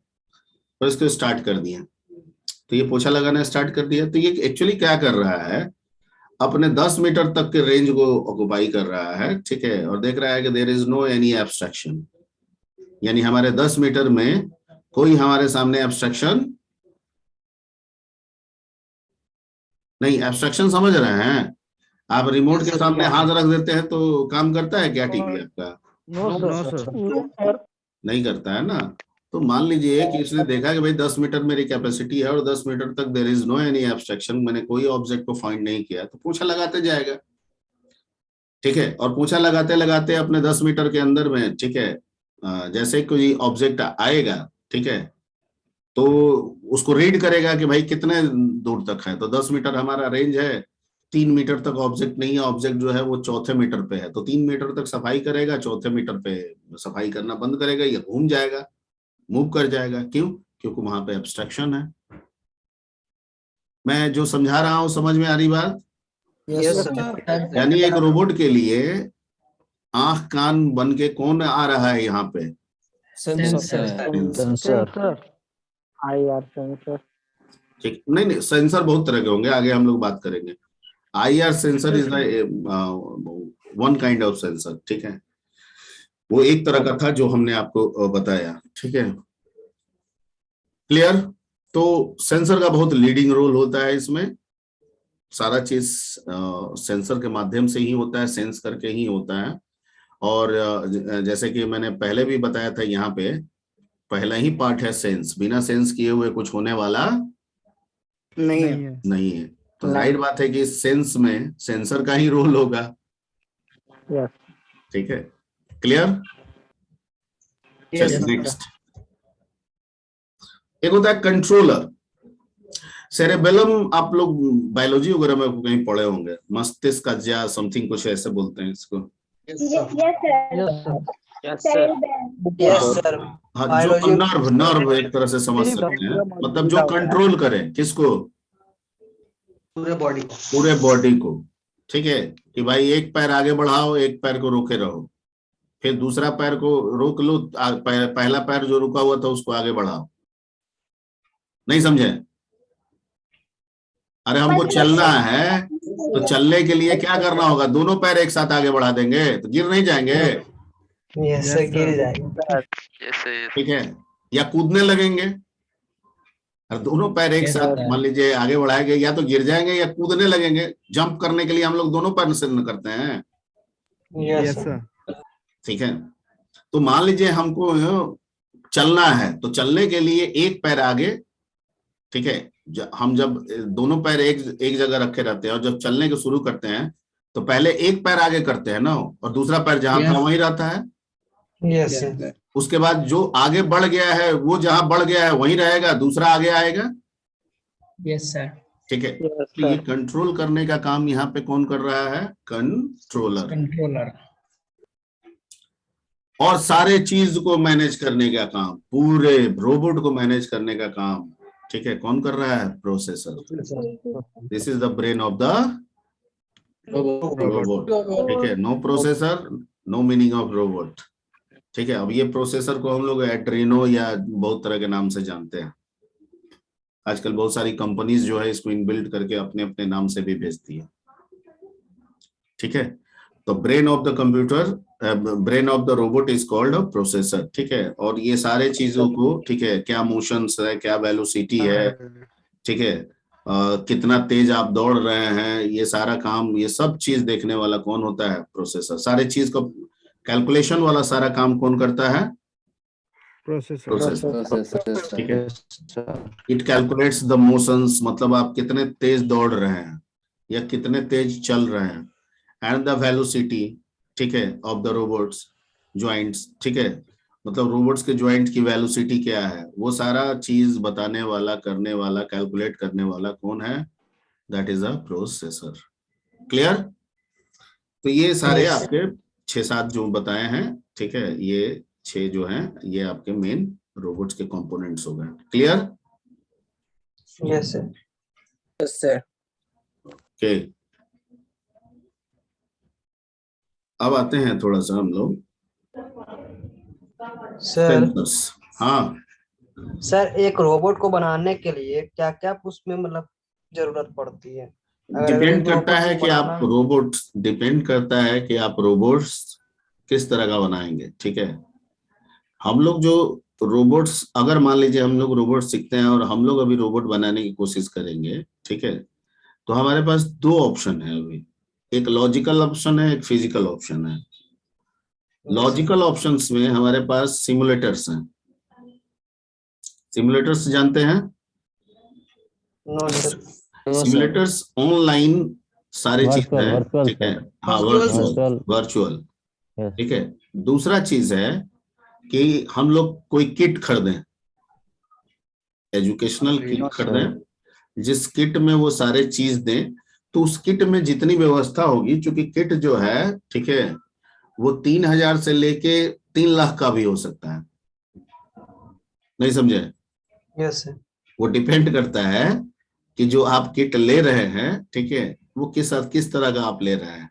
Speaker 1: और इसको स्टार्ट कर दिए, तो ये पोछा लगाना स्टार्ट कर दिया। तो ये एक्चुअली क्या कर रहा है? अपने 10 मीटर तक के रेंज को ऑक्युपाई कर रहा है, ठीक है, और देख रहा है कि there is no any abstraction, यानी हमारे 10 मीटर में कोई हमारे सामने एब्स्ट्रैक्शन नहीं। एब्स्ट्रैक्शन समझ रहे हैं आप? रिमोट के सामने हाथ रख देते हैं तो काम करता है क्या टीवी आपका?
Speaker 7: No sir.
Speaker 1: नहीं करता है ना। तो मान लीजिए कि इसने देखा कि भाई 10 मीटर मेरी कैपेसिटी है और 10 मीटर तक there is no any abstraction, मैंने कोई ऑब्जेक्ट को फाइंड नहीं किया, तो पूछा लगाते जाएगा, ठीक है। और पूछा लगाते लगाते अपने 10 मीटर के अंदर में, ठीक है, जैसे कोई ऑब्जेक्ट आएगा, ठीक है, तो उसको रीड करेगा कि भाई कितने दूर तक है। तो 10 मीटर हमारा रेंज है, 3 मीटर तक ऑब्जेक्ट नहीं है, ऑब्जेक्ट जो है वो चौथे मीटर पे है, तो 3 मीटर तक सफाई करेगा, चौथे मीटर पे सफाई करना बंद करेगा, ये घूम जाएगा, मूव कर जाएगा। क्यों? क्योंकि वहां पे एब्स्ट्रैक्शन है। मैं जो समझा रहा हूं समझ में आ रही बात?
Speaker 2: Yes sir.
Speaker 1: यानी एक रोबोट के लिए आंख कान बन के कौन आ रहा है यहाँ पे?
Speaker 2: सेंसर।
Speaker 7: IR sensor.
Speaker 1: ठीक, नहीं सेंसर बहुत तरह के होंगे, आगे हम लोग बात करेंगे। IR sensor is one kind of sensor, ठीक है। वो एक तरह का था जो हमने आपको बताया, ठीक है, क्लियर। तो सेंसर का बहुत लीडिंग रोल होता है इसमें, सारा चीज सेंसर के माध्यम से ही होता है, सेंस करके ही होता है। और जैसे कि मैंने पहले भी बताया था, यहाँ पे पहला ही पार्ट है सेंस, बिना सेंस किए हुए कुछ होने वाला नहीं है। तो जाहिर बात है कि सेंस में सेंसर का ही रोल होगा, ठीक है। क्लियर? चलिए नेक्स्ट। एक होता है कंट्रोलर। सेरेबेलम आप लोग बायोलॉजी वगैरह में कहीं पढ़े होंगे, मस्तिष्क का या समथिंग कुछ ऐसे बोलते हैं इसको। हाँ, जो नर्व एक तरह से समझ सकते हैं, मतलब जो कंट्रोल करे किसको, पूरे बॉडी को। ठीक है, कि भाई एक पैर आगे बढ़ाओ, एक पैर को रोके रहो, फिर दूसरा पैर को रोक लो, पहला पैर जो रुका हुआ था उसको आगे बढ़ाओ। नहीं समझे? अरे हमको चलना है तो चलने के लिए क्या करना होगा, दोनों पैर एक साथ आगे बढ़ा देंगे तो गिर नहीं जाएंगे?
Speaker 2: गिर जाएंगे।
Speaker 1: ठीक है, या कूदने लगेंगे, और दोनों पैर एक साथ मान लीजिए आगे बढ़ाएंगे, या तो गिर जाएंगे या कूदने लगेंगे। जंप करने के लिए हम लोग दोनों पैर से करते हैं। ठीक है, तो मान लीजिए हमको चलना है तो चलने के लिए एक पैर आगे, ठीक है, हम जब दोनों पैर एक जगह रखे रहते हैं और जब चलने को शुरू करते हैं तो पहले एक पैर आगे करते हैं ना, और दूसरा पैर जहां था वहीं रहता है। उसके बाद जो आगे बढ़ गया है वो जहां बढ़ गया है वहीं रहेगा, दूसरा आगे आएगा।
Speaker 2: Yes sir.
Speaker 1: ठीक है, तो ये कंट्रोल करने का काम यहाँ पे कौन कर रहा है? कंट्रोलर। और सारे चीज को मैनेज करने का काम, पूरे रोबोट को मैनेज करने का काम, ठीक है, कौन कर रहा है? Processor. This is the brain of the robot. ठीक है, no processor no meaning of robot. ठीक है, अब ये प्रोसेसर को हम लोग एड्रीनो या बहुत तरह के नाम से जानते हैं। आजकल बहुत सारी कंपनीज जो है इसको इनबिल्ट करके अपने अपने नाम से भी भेजती है। ठीक है, तो brain of the computer, brain of the robot is called a processor. ठीक है, और ये सारे चीजों को, ठीक है, क्या मोशंस है, क्या वेलोसिटी है, ठीक है, कितना तेज आप दौड़ रहे हैं, ये सारा काम, ये सब चीज देखने वाला कौन होता है? प्रोसेसर। सारे चीज को कैलकुलेशन वाला सारा काम कौन करता है? प्रोसेसर। ठीक है, इट कैलकुलेट्स द मोशंस, मतलब आप कितने तेज दौड़ रहे हैं या कितने तेज चल रहे हैं, एंड द वेलोसिटी, ठीक है, ऑफ द रोबोट्स ज्वाइंट्स। ठीक है, मतलब रोबोट्स के ज्वाइंट की वेलोसिटी क्या है, वो सारा चीज बताने वाला, करने वाला, कैलकुलेट करने वाला कौन है? That is a processor. Clear? तो ये सारे आपके 6-7 जो बताए हैं, ठीक है, ये 6 जो हैं ये आपके मेन रोबोट्स के कंपोनेंट्स हो गए। Clear?
Speaker 2: Yes sir. Yes sir.
Speaker 1: Okay, अब आते हैं थोड़ा सा हम लोग सेंसर्स। हाँ
Speaker 2: सर, एक रोबोट को बनाने के लिए क्या क्या उसमें मतलब जरूरत पड़ती है?
Speaker 1: डिपेंड करता है कि आप रोबोट्स, डिपेंड करता है कि आप रोबोट्स किस तरह का बनाएंगे। ठीक है, हम लोग जो रोबोट्स, अगर मान लीजिए हम लोग रोबोट सीखते हैं और हम लोग अभी रोबोट बनाने की कोशिश करेंगे, ठीक है, तो हमारे पास 2 ऑप्शन है अभी, एक लॉजिकल ऑप्शन है, एक फिजिकल ऑप्शन है। लॉजिकल ऑप्शंस में हमारे पास सिमुलेटर्स हैं। सिमुलेटर्स जानते हैं? सिमुलेटर्स ऑनलाइन सारी चीज है, ठीक है, हाँ, वर्चुअल। ठीक है, दूसरा चीज है कि हम लोग कोई किट खरीदें, एजुकेशनल किट खरीदें, जिस किट में वो सारे चीज दें, तो उस किट में जितनी व्यवस्था होगी, चूंकि किट जो है, ठीक है, वो 3000 से लेके 3 लाख का भी हो सकता है। नहीं समझे?
Speaker 2: Yes sir.
Speaker 1: वो डिपेंड करता है कि जो आप किट ले रहे हैं, ठीक है, वो किस तरह का आप ले रहे हैं।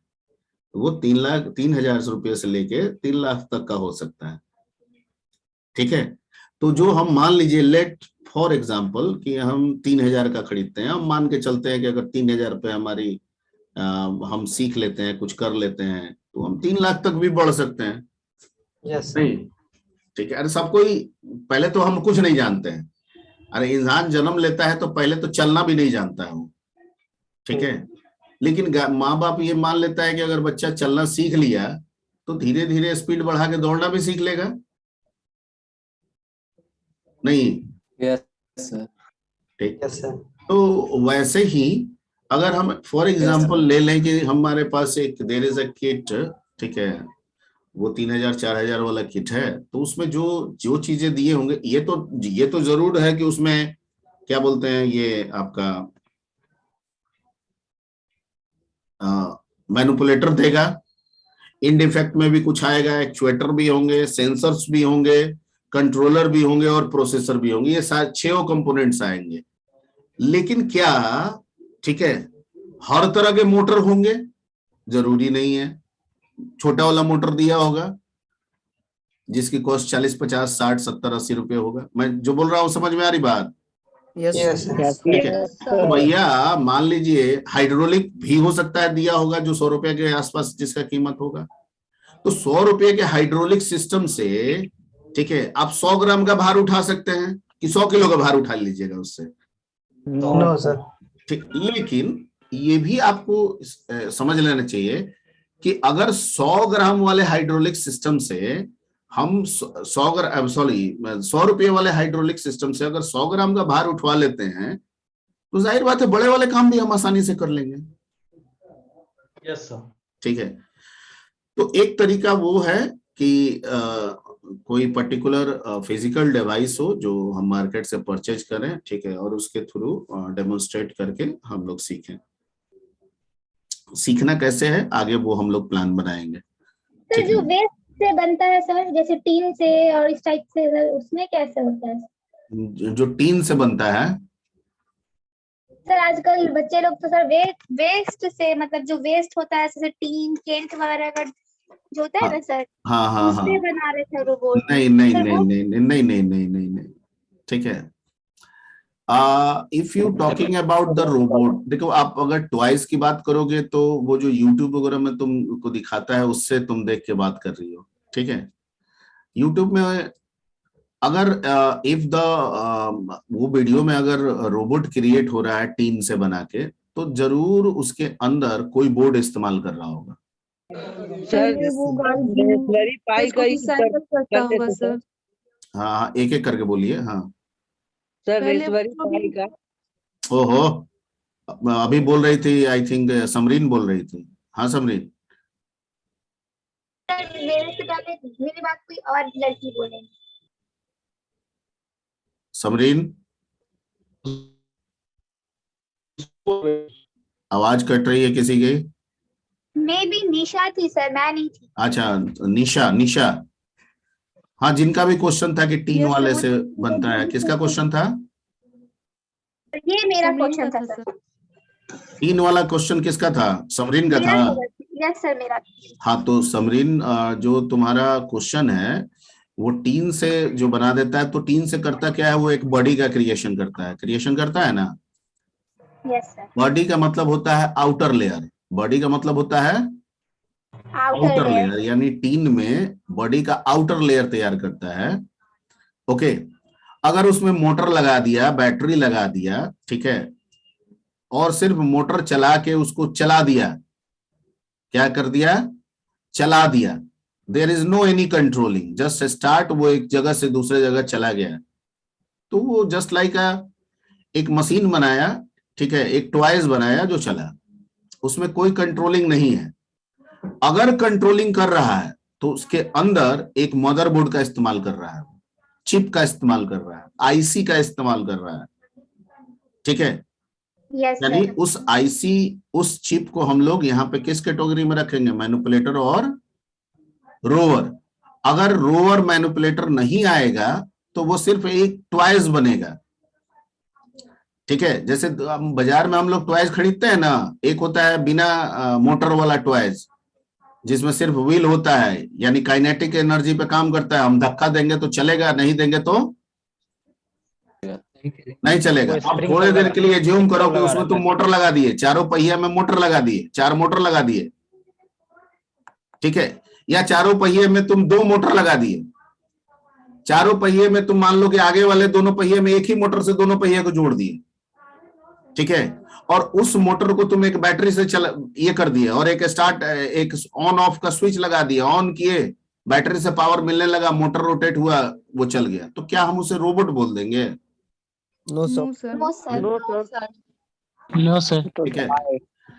Speaker 1: वो 3,000 रुपये से लेके 3 लाख तक का हो सकता है। ठीक है, तो जो हम मान लीजिए, लेट फॉर एग्जाम्पल कि हम 3000 का खरीदते हैं, हम मान के चलते हैं कि अगर 3000 रुपये हमारी हम सीख लेते हैं, कुछ कर लेते हैं, तो हम 3 लाख तक भी बढ़ सकते हैं।
Speaker 2: यस
Speaker 1: नहीं, ठीक है, अरे सब कोई, पहले तो हम कुछ नहीं जानते हैं। अरे इंसान जन्म लेता है तो पहले तो चलना भी नहीं जानता है वो, ठीक है, लेकिन माँ बाप ये मान लेता है कि अगर बच्चा चलना सीख लिया तो धीरे धीरे स्पीड बढ़ा के दौड़ना भी सीख लेगा। नहीं?
Speaker 2: Yes sir.
Speaker 1: ठीक,
Speaker 2: यस सर।
Speaker 1: तो वैसे ही अगर हम फॉर एग्जांपल ले लें कि हमारे पास एक देयर इज अ किट, ठीक है, वो 3000 4000 वाला किट है, तो उसमें जो जो चीजें दिए होंगे, ये तो जरूर है कि उसमें क्या बोलते हैं, ये आपका मैनिपुलेटर देगा, इन डिफेक्ट में भी कुछ आएगा, एक्चुएटर भी होंगे, सेंसर्स भी होंगे, कंट्रोलर भी होंगे और प्रोसेसर भी होंगे, ये 6 कंपोनेंट्स आएंगे। लेकिन क्या, ठीक है, हर तरह के मोटर होंगे? जरूरी नहीं है। छोटा वाला मोटर दिया होगा जिसकी कॉस्ट 40 50 60 70 80 रुपए होगा। मैं जो बोल रहा हूँ समझ में आ रही बात?
Speaker 2: यस
Speaker 1: ठीक है। तो भैया मान लीजिए हाइड्रोलिक भी हो सकता है दिया होगा, जो 100 रुपए के आसपास जिसका कीमत होगा। तो 100 रुपए के हाइड्रोलिक सिस्टम से, ठीक है, आप 100 ग्राम का भार उठा सकते हैं कि 100 किलो का भार उठा लीजिएगा उससे?
Speaker 2: No sir.
Speaker 1: ठीक। लेकिन ये भी आपको समझ लेना चाहिए कि अगर 100 ग्राम वाले हाइड्रोलिक सिस्टम से हम 100 रुपये वाले हाइड्रोलिक सिस्टम से अगर 100 ग्राम का भार उठवा लेते हैं, तो जाहिर बात है बड़े वाले काम भी हम आसानी से कर लेंगे।
Speaker 8: Yes sir.
Speaker 1: ठीक है। तो एक तरीका वो है कि कोई पर्टिकुलर फिजिकल डिवाइस हो जो हम मार्केट से परचेज करें, ठीक है, और उसके थ्रू डेमोन्स्ट्रेट करके हम लोग सीखें। सीखना कैसे है आगे वो हम लोग प्लान बनाएंगे।
Speaker 6: सर जो वेस्ट से बनता है सर, जैसे टीन से और इस टाइप से, सर उसमें कैसे होता है?
Speaker 1: जो टीन से बनता है
Speaker 6: सर, आजकल बच्चे लोग तो सर वेस्ट से, मतलब जो वेस्ट होता है जैसे टीन टेंट वगैरह का जो होता है ना सर,
Speaker 1: हाँ,
Speaker 6: उससे बना रहे थे रोबोट।
Speaker 1: नहीं, ठीक है। If you talking about the robot, देखो आप अगर टॉयज की बात करोगे तो वो जो यूट्यूब वगैरह में तुमको दिखाता है उससे तुम देख के बात कर रही हो, ठीक है। यूट्यूब में अगर इफ द वो वीडियो में अगर रोबोट क्रिएट हो रहा है टीन से बना के, तो जरूर उसके अंदर कोई बोर्ड इस्तेमाल कर रहा होगा।
Speaker 4: सर
Speaker 1: हाँ, एक एक करके बोलिए। हाँ
Speaker 4: सर, रेसबेरी पाई का।
Speaker 1: ओहो, अभी बोल रही थी, आई थिंक समरीन बोल रही थी। हाँ समरीन।
Speaker 6: मेरे से पहले मेरी बात कोई और लड़की बोले।
Speaker 1: समरीन, आवाज कट रही है किसी की।
Speaker 6: मे बी निशा थी सर, मैं नहीं थी।
Speaker 1: अच्छा, निशा। हाँ, जिनका भी क्वेश्चन था कि टीन वाले से बनता है, किसका क्वेश्चन था?
Speaker 6: ये मेरा क्वेश्चन था सर।
Speaker 1: टीन वाला क्वेश्चन किसका था? समरीन का था।
Speaker 6: यस सर, मेरा।
Speaker 1: हाँ, तो समरीन, जो तुम्हारा क्वेश्चन है वो टीन से जो बना देता है, तो टीन से करता क्या है, वो एक बॉडी का क्रिएशन करता है ना।
Speaker 6: Yes sir.
Speaker 1: बॉडी का मतलब होता है आउटर लेयर। बॉडी का मतलब होता है आउटर लेयर, यानी टीन में बॉडी का आउटर लेयर तैयार करता है। ओके, अगर उसमें मोटर लगा दिया, बैटरी लगा दिया, ठीक है, और सिर्फ मोटर चला के उसको चला दिया, क्या कर दिया? चला दिया। There is no any controlling, just start, वो एक जगह से दूसरे जगह चला गया। तो वो जस्ट लाइक एक मशीन बनाया, ठीक है, एक टॉयज बनाया जो चला, उसमें कोई कंट्रोलिंग नहीं है। अगर कंट्रोलिंग कर रहा है तो उसके अंदर एक मदरबोर्ड का इस्तेमाल कर रहा है, चिप का इस्तेमाल कर रहा है, आईसी का इस्तेमाल कर रहा है, ठीक है। यानी उस आईसी, उस चिप को हम लोग यहाँ पे किस कैटेगरी में रखेंगे? मैनिपुलेटर और रोवर। अगर रोवर मैनिपुलेटर नहीं आएगा तो वो सिर्फ एक टॉयज बनेगा, ठीक है। जैसे बाजार में हम लोग टॉयज खरीदते हैं ना, एक होता है बिना मोटर वाला टॉयज जिसमें सिर्फ व्हील होता है, यानी काइनेटिक एनर्जी पे काम करता है। हम धक्का देंगे तो चलेगा, नहीं देंगे तो नहीं चलेगा। अब थोड़ी देर के लिए ज्यूम करो कि उसमें तुम मोटर लगा दिए, चारों पहिया में मोटर लगा दिए, 4 मोटर लगा दिए, ठीक है, या चारों पहिए में तुम 2 मोटर लगा दिए। चारों पहिए में तुम मान लो कि आगे वाले दोनों पहिए में एक ही मोटर से दोनों पहिए को जोड़ दिए, ठीक है, और उस मोटर को तुम एक बैटरी से ये कर दिए, और एक स्टार्ट, एक ऑन ऑफ का स्विच लगा दिया, ऑन किए, बैटरी से पावर मिलने लगा, मोटर रोटेट हुआ, वो चल गया। तो क्या हम उसे रोबोट बोल देंगे?
Speaker 7: No sir.
Speaker 1: ठीक है।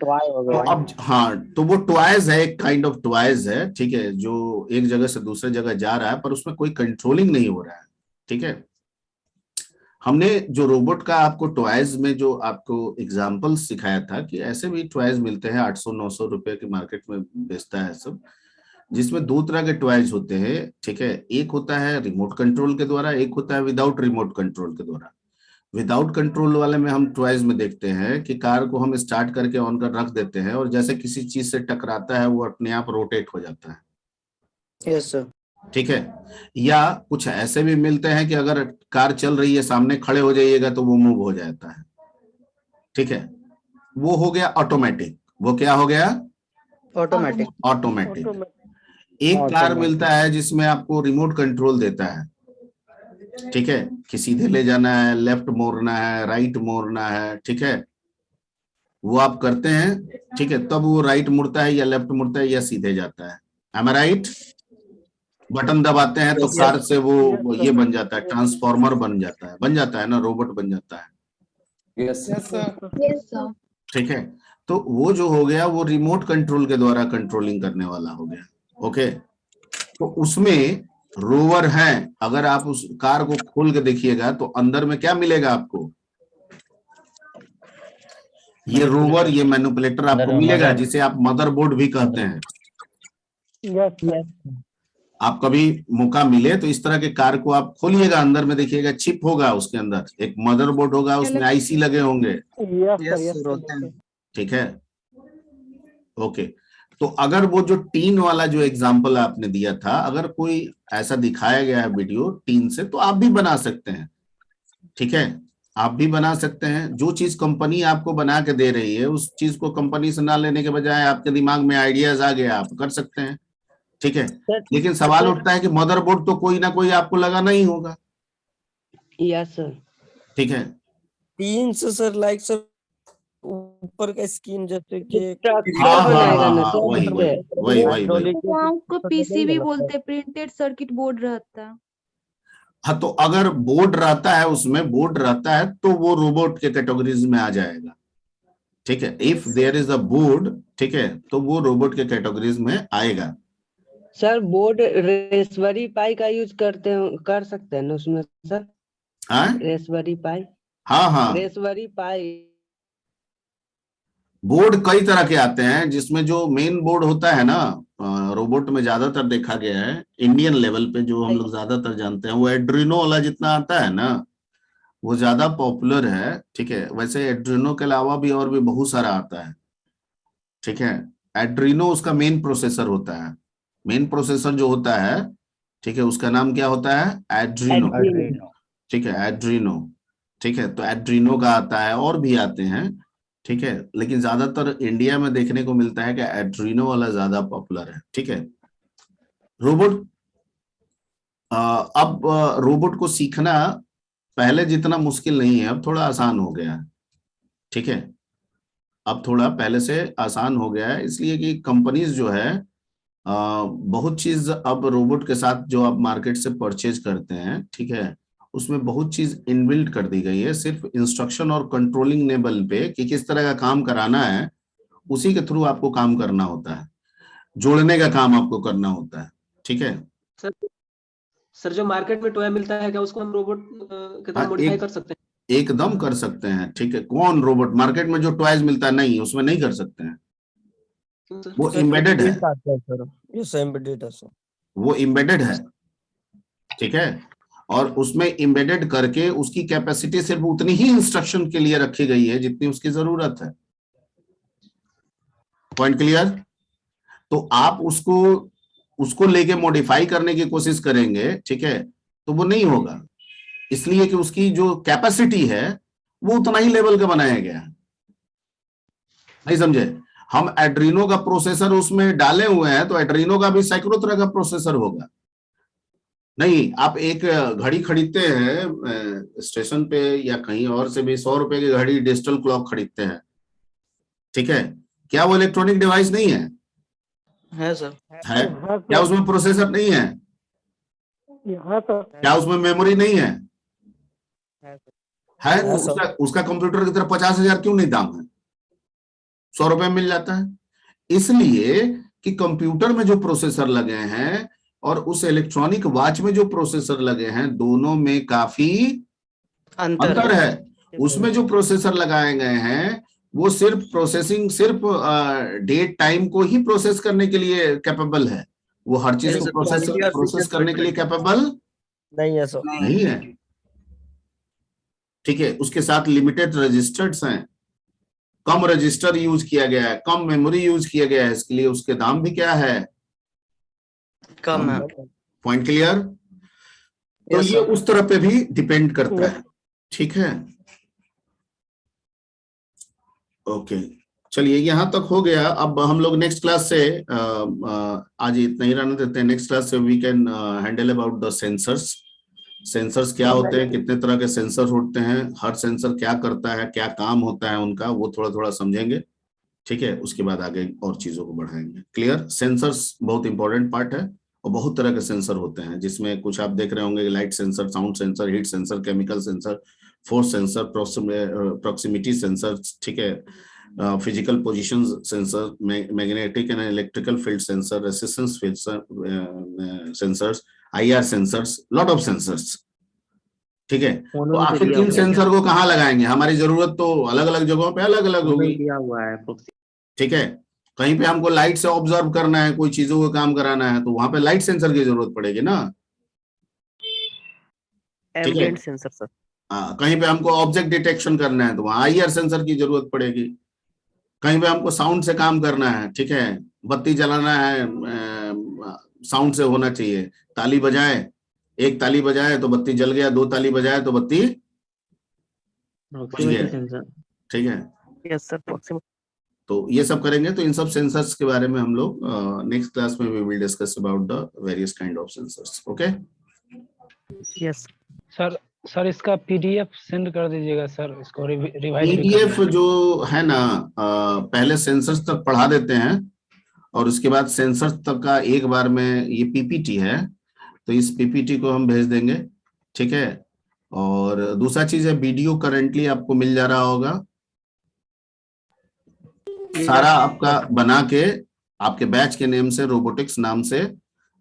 Speaker 7: टॉय हो
Speaker 1: तो
Speaker 7: गया।
Speaker 1: अब हाँ, तो वो टॉयज है, एक काइंड ऑफ टॉयज है, ठीक है, जो एक जगह से दूसरे जगह जा रहा है पर उसमें कोई कंट्रोलिंग नहीं हो रहा है, ठीक है। हमने जो रोबोट का आपको टॉयज में जो आपको एग्जांपल सिखाया था कि ऐसे भी टॉयज मिलते हैं 800-900 रुपए के मार्केट में बेचता है सब, जिसमें दो तरह के टॉयज होते हैं, ठीक है। एक होता है रिमोट कंट्रोल के द्वारा, एक होता है विदाउट रिमोट कंट्रोल के द्वारा। विदाउट कंट्रोल वाले में हम टॉयज में देखते हैं कि कार को हम स्टार्ट करके ऑन कर रख देते हैं और जैसे किसी चीज से टकराता है वो अपने आप रोटेट हो जाता है।
Speaker 2: Yes sir.
Speaker 1: ठीक है। या कुछ ऐसे भी मिलते हैं कि अगर कार चल रही है सामने खड़े हो जाइएगा तो वो मूव हो जाता है, ठीक है। वो हो गया ऑटोमेटिक। वो क्या हो गया?
Speaker 2: ऑटोमेटिक।
Speaker 1: ऑटोमेटिक। एक कार मिलता है जिसमें आपको रिमोट कंट्रोल देता है, ठीक है, कि सीधे ले जाना है, लेफ्ट मोड़ना है, राइट मोड़ना है, ठीक है, वो आप करते हैं, ठीक है, तब वो राइट मुड़ता है या लेफ्ट मुड़ता है या सीधे जाता है। एम आई राइट? बटन दबाते हैं तो कार से वो ये बन जाता है, ट्रांसफॉर्मर बन जाता है ना, रोबोट बन जाता है।
Speaker 8: Yes sir.
Speaker 6: Yes sir.
Speaker 1: ठीक है। तो वो जो हो गया वो रिमोट कंट्रोल के द्वारा कंट्रोलिंग करने वाला हो गया। ओके। तो उसमें रोवर है, अगर आप उस कार को खोल के देखिएगा तो अंदर में क्या मिलेगा आपको? ये रोवर, ये मैनिपुलेटर आपको मिलेगा, जिसे आप मदरबोर्ड भी कहते हैं। आप कभी मौका मिले तो इस तरह के कार को आप खोलिएगा, अंदर में देखिएगा चिप होगा, उसके अंदर एक मदरबोर्ड होगा, उसमें आईसी लगे होंगे। ठीक है। ओके। तो अगर वो जो टीन वाला जो एग्जांपल आपने दिया था, अगर कोई ऐसा दिखाया गया है वीडियो टीन से, तो आप भी बना सकते हैं, ठीक है, आप भी बना सकते हैं। जो चीज कंपनी आपको बना के दे रही है उस चीज को कंपनी से ना लेने के बजाय आपके दिमाग में आइडियाज आ गया, आप कर सकते हैं, ठीक है। लेकिन सवाल उठता है कि मदरबोर्ड तो कोई ना कोई आपको लगाना ही होगा।
Speaker 4: Yes sir.
Speaker 1: ठीक है।
Speaker 2: तीन से सर लाइक सर ऊपर का स्क्रीन जैसे कि
Speaker 1: वही
Speaker 9: को पीसीबी बोलते हैं, प्रिंटेड सर्किट बोर्ड रहता है।
Speaker 1: हाँ, तो अगर बोर्ड रहता है, उसमें बोर्ड रहता है तो वो रोबोट के कैटेगरीज में आ जाएगा, ठीक है। If there is a board, ठीक है, तो वो रोबोट के कैटेगरीज में आएगा।
Speaker 4: सर बोर्ड रेसबेरी पाई का यूज कर सकते हैं ना उसमें सर? रेसबेरी पाई।
Speaker 1: हाँ,
Speaker 4: रेसबेरी पाई।
Speaker 1: बोर्ड कई तरह के आते हैं, जिसमें जो मेन बोर्ड होता है ना, रोबोट में ज्यादातर देखा गया है इंडियन लेवल पे, जो हम लोग ज्यादातर जानते हैं, वो एड्रीनो वाला जितना आता है ना, वो ज्यादा पॉपुलर है, ठीक है। वैसे एड्रीनो के अलावा भी और भी बहुत सारा आता है, ठीक है। एड्रीनो उसका मेन प्रोसेसर होता है, मेन प्रोसेसर जो होता है, ठीक है, उसका नाम क्या होता है? एड्रीनो, ठीक है, एड्रीनो, ठीक है। तो एड्रीनो का आता है, और भी आते हैं, ठीक है, लेकिन ज्यादातर इंडिया में देखने को मिलता है कि एड्रीनो वाला ज्यादा पॉपुलर है, ठीक है। रोबोट, अब रोबोट को सीखना पहले जितना मुश्किल नहीं है, अब थोड़ा आसान हो गया है, ठीक है। अब थोड़ा पहले से आसान हो गया है, इसलिए कि कंपनीज जो है बहुत चीज अब रोबोट के साथ जो आप मार्केट से परचेज करते हैं, ठीक है, उसमें बहुत चीज इनबिल्ट कर दी गई है। सिर्फ इंस्ट्रक्शन और कंट्रोलिंग लेवल पे कि किस तरह का काम कराना है, उसी के थ्रू आपको काम करना होता है, जोड़ने का काम आपको करना होता है, ठीक है।
Speaker 8: सर जो मार्केट में टॉय मिलता है, क्या उसको हम रोबोट के तरह मॉडिफाई कर सकते हैं?
Speaker 1: एकदम कर सकते हैं, ठीक है। कौन रोबोट? मार्केट में जो टॉयज मिलता है, नहीं, उसमें नहीं कर सकते हैं, वो एम्बेडेड है, वो एम्बेडेड है, ठीक है। और उसमें एम्बेडेड करके उसकी कैपेसिटी सिर्फ उतनी ही इंस्ट्रक्शन के लिए रखी गई है जितनी उसकी जरूरत है। Point clear? तो आप उसको लेके मॉडिफाई करने की कोशिश करेंगे, ठीक है, तो वो नहीं होगा, इसलिए कि उसकी जो कैपेसिटी है वो उतना ही लेवल का बनाया गया है। नहीं समझे? हम एड्रीनो का प्रोसेसर उसमें डाले हुए हैं, तो एड्रीनो का भी सैकड़ों तरह का प्रोसेसर होगा। नहीं, आप एक घड़ी खरीदते हैं स्टेशन पे या कहीं और से भी, 100 रुपए की घड़ी, डिजिटल क्लॉक खरीदते हैं, ठीक है, क्या वो इलेक्ट्रॉनिक डिवाइस नहीं है?
Speaker 2: है सर।
Speaker 1: है। क्या उसमें प्रोसेसर नहीं है? क्या उसमें मेमोरी नहीं है? है। उसका कंप्यूटर की तरफ 50,000 क्यों नहीं दाम है? ₹100 मिल जाता है। इसलिए कि कंप्यूटर में जो प्रोसेसर लगे हैं और उस इलेक्ट्रॉनिक वॉच में जो प्रोसेसर लगे हैं, दोनों में काफी अंतर है। उसमें जो प्रोसेसर लगाए गए हैं वो सिर्फ प्रोसेसिंग, सिर्फ डेट टाइम को ही प्रोसेस करने के लिए कैपेबल है, वो हर चीज को प्रोसेस करने के लिए कैपेबल नहीं है। ठीक है, उसके साथ लिमिटेड रजिस्टर्स हैं, कम रजिस्टर यूज किया गया है, कम मेमोरी यूज किया गया है, इसके लिए उसके दाम भी क्या है,
Speaker 10: कम है।
Speaker 1: Point clear? तो ये उस तरह पे भी डिपेंड करता है। ठीक है, ओके, चलिए यहाँ तक हो गया। अब हम लोग नेक्स्ट क्लास से आज इतना ही रहने देते हैं। नेक्स्ट क्लास से we can handle about the sensors. Sensors क्या होते हैं, कितने तरह के सेंसर होते हैं, हर सेंसर क्या करता है, क्या काम होता है उनका, वो थोड़ा थोड़ा समझेंगे। ठीक है, उसके बाद आगे और चीजों को बढ़ाएंगे। क्लियर? सेंसर्स बहुत इंपॉर्टेंट पार्ट है और बहुत तरह के सेंसर होते हैं, जिसमें कुछ आप देख रहे होंगे, light sensor, sound sensor, heat sensor, chemical sensor, force sensor, proximity sensor, ठीक है, physical position sensor, magnetic and electrical field sensor, resistance sensors, IR sensors, lot of sensors. ठीक है, तो आखिर किन सेंसर को कहाँ लगाएंगे, हमारी जरूरत तो अलग अलग जगहों पे अलग अलग होगी। ठीक है, कहीं पे हमको लाइट से ऑब्जर्व करना है, कोई चीजों को काम कराना है, तो वहां पे लाइट सेंसर की जरूरत पड़ेगी ना। ठीक है,
Speaker 10: सेंसर सर।
Speaker 1: कहीं पे हमको ऑब्जेक्ट डिटेक्शन करना है तो वहां IR सेंसर की जरूरत पड़ेगी। कहीं पे हमको साउंड से काम करना है, ठीक है, बत्ती जलाना है, साउंड से होना चाहिए, ताली बजाए, एक ताली बजाए तो बत्ती जल गया, 2 ताली बजाए तो बत्ती बुझ गया। ठीक है,
Speaker 10: यस सर।
Speaker 1: तो ये सब करेंगे। तो इन सब सेंसर्स के बारे में हम लोग नेक्स्ट क्लास में we will discuss about the various kind of sensors. Okay
Speaker 10: yes
Speaker 7: sir इसका PDF सेंड कर दीजिएगा सर, इसको रिवाइज
Speaker 1: PDF जो है ना, पहले सेंसर्स तक पढ़ा देते हैं और उसके बाद सेंसर्स तक का एक बार में, ये PPT है तो इस PPT को हम भेज देंगे। ठीक है, और दूसरा चीज है, वीडियो करंटली आपको मिल जा रहा होगा, सारा आपका बना के आपके बैच के नेम से, रोबोटिक्स नाम से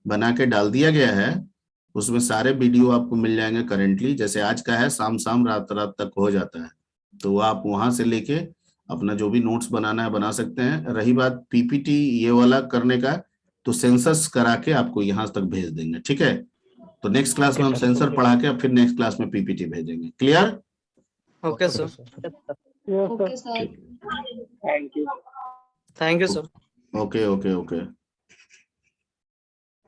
Speaker 1: बना के डाल दिया गया है। उसमें सारे वीडियो आपको मिल जाएंगे करंटली, जैसे आज का है, शाम रात तक हो जाता है, तो आप वहां से लेके अपना जो भी नोट्स बनाना है बना सकते हैं। रही बात PPT ये वाला करने का, तो सेंसर्स करा के आपको यहाँ तक भेज देंगे। ठीक है, तो नेक्स्ट क्लास में हम सेंसर पढ़ा के फिर नेक्स्ट क्लास में PPT भेजेंगे। Clear?
Speaker 10: Okay sir.
Speaker 6: Okay sir,
Speaker 10: thank you sir.
Speaker 1: Okay okay okay.